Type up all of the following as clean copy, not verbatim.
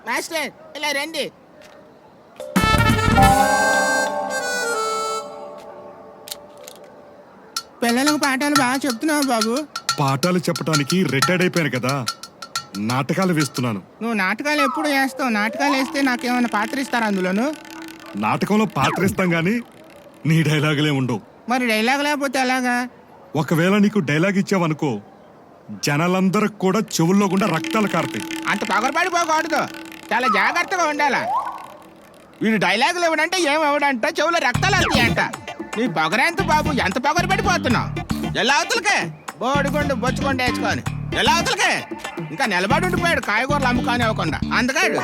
Master ఇలా రండి. పిల్లలకు పాఠాలు బాగా చెప్తున్నావు బాబు. పాఠాలు చెప్పడానికి రిటైర్డ్ అయిపోయాను కదా, నాటకాలు వేస్తున్నాను. నువ్వు నాటకాలు ఎప్పుడు వేస్తావు? నాటకాలు వేస్తే నాకేమైనా పాత్ర ఇస్తారా అందులోను? నాటకంలో పాత్ర ఇస్తాం గానీ నీ డైలాగులే ఉండవు. మరి డైలాగ్ లేకపోతే ఎలాగా? ఒకవేళ నీకు డైలాగ్ ఇచ్చావనుకో, జనాలందరికి కూడా చెవుల్లో గుండా రక్తాలు కారుతాయి. అంత పగరపడిపోకూడదు, చాలా జాగ్రత్తగా ఉండాలా. వీడు డైలాగులు ఇవ్వడంటే ఏమివ్వడంట, చెవులో రక్తాలు వస్తాయంట. నీ పొగరెంత బాబు, ఎంత పొగరు పడిపోతున్నావు? ఎలా అవతలకే బోడిగుండు బొచ్చుకుంటూ వేసుకొని ఎలా అవతలకే. ఇంకా నిలబడి ఉండిపోయాడు కాయగూరలు అమ్ముకొని ఇవ్వకుండా అందుకాడు.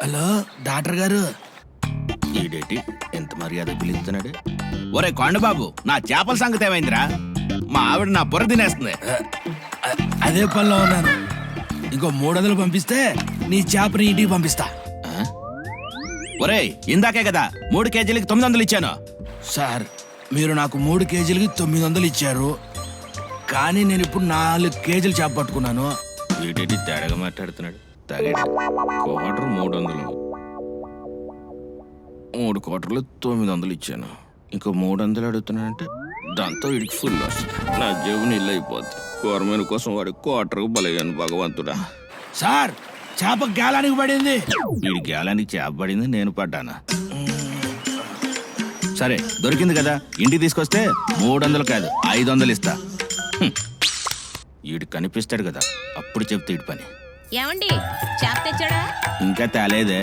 హలో డాక్టర్ గారు. ఈడేటి ఎంత మర్యాద పిలుస్తున్నాడు? ఒరే కొండబాబు, నా చేపల సంగతి ఏమైందిరా? మా ఆవిడ నా బుర్ర తినేస్తుంది. అదే పనిలో ఉన్నాను. ఇంకో 300 పంపిస్తే నీ చేపని ఇంటికి పంపిస్తా. ఒరే, ఇందాకే కదా 3 కేజీలకి 900 ఇచ్చాను. సార్, మీరు నాకు 3 కేజీలకి 900 ఇచ్చారు, కానీ నేను ఇప్పుడు 4 కేజీలు చేప పట్టుకున్నాను. వీటి తేడాగా మాట్లాడుతున్నాడు. క్వార్టర్ 300, 3 క్వార్టర్లు 900 ఇచ్చాను. ఇంకో 300 అడుగుతున్నానంటే దాంతో వీడికి ఫుల్ లాస్. నా జేబు నీళ్ళు అయిపోద్ది. గవర్నమెంట్ కోసం వాడి క్వార్టర్కు బలయ్యాను భగవంతుడా. సార్, చేప గేలానికి పడింది. వీడి గేలానికి చేప పడింది, నేను పడ్డానా? సరే, దొరికింది కదా, ఇంటికి తీసుకొస్తే 300 కాదు 500 ఇస్తా. వీడు కనిపిస్తాడు కదా, అప్పుడు చెప్తే ఇటు పని. ఏమండి, చేప తెచ్చాడా? ఇంకా తేలేదే.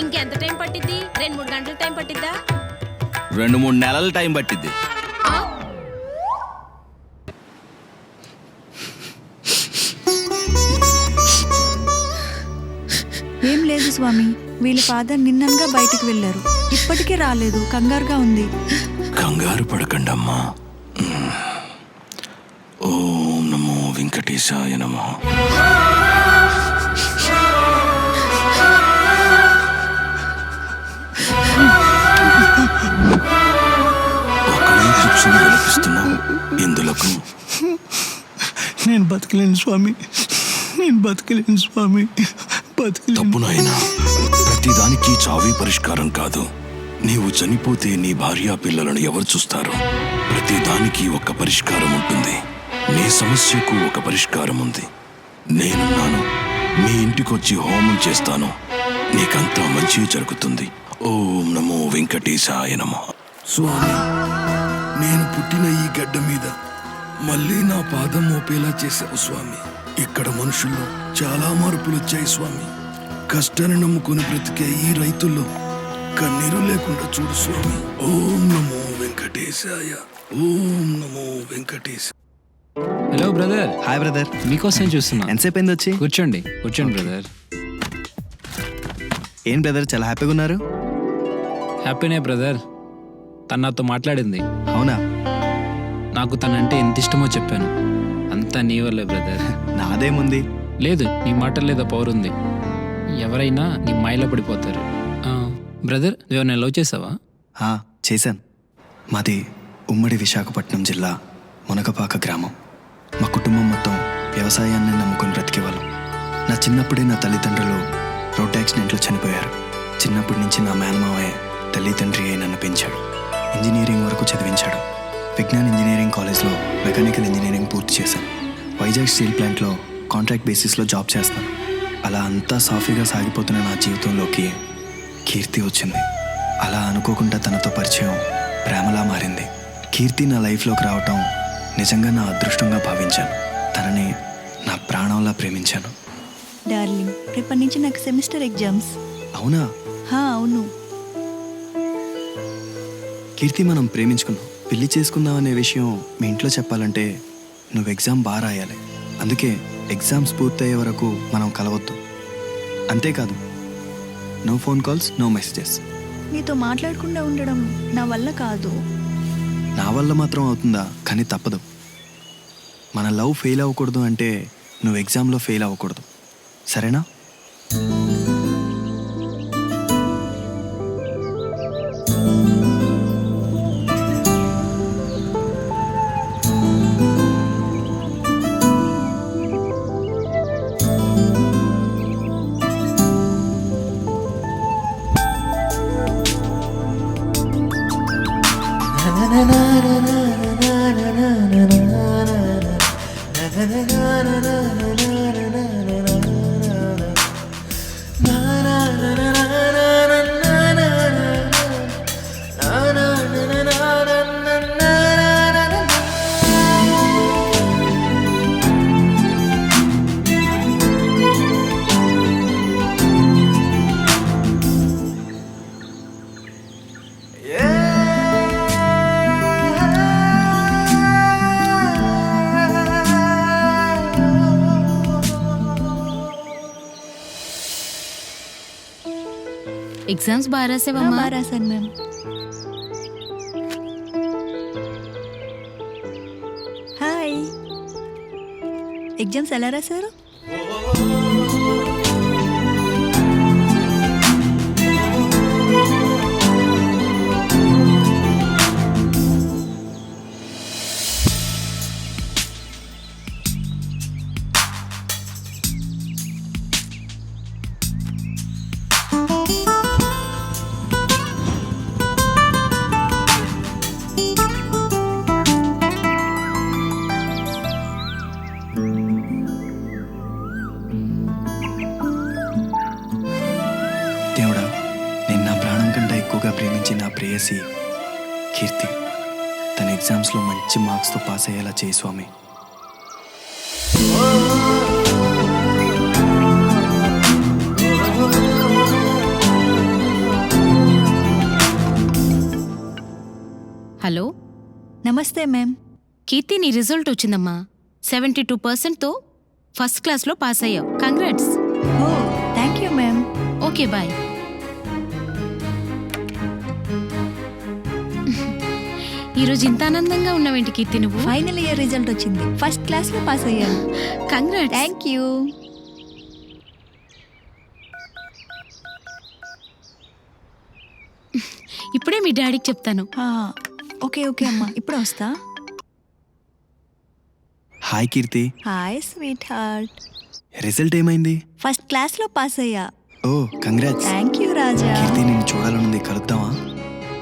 ఇంకెంత టైం పట్టిద్ది? 2-3 గంటల టైం పట్టిద్దా? 2-3 నెలల టైం పట్టిద్ది. ఏం లేదు స్వామి, వీళ్ళ ఫాదర్ నిన్నగా బయటికి వెళ్ళారు, ఇప్పటికే రాలేదు. కంగారుగా ఉంది. కంగారు పడకండమ్మా. ఓం నమో వెంకటేశాయ నమః. ఇందులకు నేను బతకలేను స్వామి, నేను బతకలేను స్వామి, బతకలేను. తప్పు నాయనా, ప్రతిదానికి చావే పరిష్కారం కాదు. నీవు చనిపోతే నీ భార్య పిల్లలను ఎవరు చూస్తారు? ప్రతిదానికి ఒక పరిష్కారం ఉంటుంది. నీ సమస్యకు ఒక పరిష్కారం ఉంది. నేనున్నాను. మీ ఇంటికొచ్చి హోమం చేస్తాను. నీకంతా మంచి జరుగుతుంది. ఓం నమో వెంకటేశాయ నమః. స్వామి, నేను పుట్టిన ఈ గడ్డ మీద మళ్ళీ నా పాదం మోపేలా చేశావు స్వామి. ఇక్కడ మనుషుల్లో చాలా మార్పులు వచ్చాయి స్వామి. కష్టాన్ని నమ్ముకుని బ్రతికే ఈ రైతుల్లో కన్నీరు లేకుండా చూడు స్వామి. ఓం నమో వెంకటేశాయ, ఓం నమో Venkatesha. Hello brother. Hi brother. మీకోసం చూస్తున్నా. ఎంతసేపు అయింది వచ్చి? కూర్చోండి కూర్చోండి బ్రదర్. ఏం బ్రదర్, చాలా హ్యాపీగా ఉన్నారు? హ్యాపీనే బ్రదర్. తను నాతో మాట్లాడింది. అవునా? నాకు తనంటే ఎంత ఇష్టమో చెప్పాను. అంతా నీ వల్లే బ్రదర్. నాదేముంది? లేదు, నీ మాటలు లేదా పవర్ ఉంది. ఎవరైనా నీ మాయలో పడిపోతారు. బ్రదర్, నువ్వు లవ్ చేసావా? చేశాను. మాది ఉమ్మడి విశాఖపట్నం జిల్లా మునగపాక గ్రామం. మా కుటుంబం మొత్తం వ్యవసాయాన్ని నమ్ముకుని బ్రతికేవాళ్ళం. నా చిన్నప్పుడే నా తల్లిదండ్రులు రోడ్ యాక్సిడెంట్లో చనిపోయారు. చిన్నప్పటి నుంచి నా మేనమావయ్య తల్లిదండ్రి అయి నన్ను పెంచాడు. ఇంజనీరింగ్ వరకు చదివించాడు. విజ్ఞాన్ ఇంజనీరింగ్ కాలేజ్లో మెకానికల్ ఇంజనీరింగ్ పూర్తి చేశాను. వైజాగ్ స్టీల్ ప్లాంట్లో కాంట్రాక్ట్ బేసిస్లో జాబ్ చేస్తాను. అలా అంతా సాఫీగా సాగిపోతున్న నా జీవితంలోకి కీర్తి వచ్చింది. అలా అనుకోకుండా తనతో పరిచయం ప్రేమలా మారింది. కీర్తి నా లైఫ్లోకి రావటం నిజంగా నా అదృష్టంగా భావించాను. తనని నా ప్రాణంలా ప్రేమించాను. డార్లింగ్, రేపటి నుంచి నాకు సెమిస్టర్ ఎగ్జామ్స్. అవునా? అవును. కీర్తి, మనం ప్రేమించుకున్నాం, పెళ్లి చేసుకుందాం అనే విషయం మీ ఇంట్లో చెప్పాలంటే నువ్వు ఎగ్జామ్ బాగా రాయాలి. అందుకే ఎగ్జామ్స్ పూర్తయ్యే వరకు మనం కలవద్దు. అంతేకాదు, no phone calls, no messages. నీతో మాట్లాడకుండా ఉండడం నా వల్ల కాదు. నా వల్ల మాత్రం అవుతుందా? కానీ తప్పదు. మన లవ్ ఫెయిల్ అవ్వకూడదు అంటే నువ్వు ఎగ్జామ్లో ఫెయిల్ అవ్వకూడదు, సరేనా? ఎగ్జామ్స్ బాగా రాసావమ్మా? బాగా రాశాను మ్యామ్. హాయ్, ఎగ్జామ్స్ ఎలా రాశారు? దేవుడా, నేను నా ప్రాణం కంటే ఎక్కువగా ప్రేమించి నా ప్రేయసి కీర్తి తన ఎగ్జామ్స్లో మంచి మార్క్స్తో పాస్ అయ్యేలా చేయి స్వామి. హలో నమస్తే మ్యామ్. కీర్తి, నీ రిజల్ట్ వచ్చిందమ్మా. 72%తో ఫస్ట్ క్లాస్లో పాస్ అయ్యావు. Congrats. Oh, thank you ma'am. Okay bye. ఈరోజు ఇంత ఆనందంగా ఉన్నావేంటి కీర్తి నువ్వు? ఫైనల్ ఇయర్ రిజల్ట్ వచ్చింది, ఫస్ట్ క్లాస్లో పాస్ అయ్యాను. కంగ్రాట్స్. Thank you. ఇప్పుడే మీ డాడీకి చెప్తాను. ఓకే ఓకే అమ్మా, ఇప్పుడు వస్తా. Hi Keerthi, hi sweetheart. Result ఏమైంది? ఫస్ట్ క్లాస్లో పాస్ అయ్యా. Oh congrats. Thank you Raja. Keerthi, నేను చూడాలనుంది, కలుద్దామా?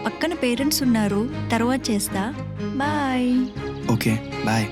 పక్కన పేరెంట్స్ ఉన్నారు, తర్వాత చేస్తా. బాయ్. Okay bye.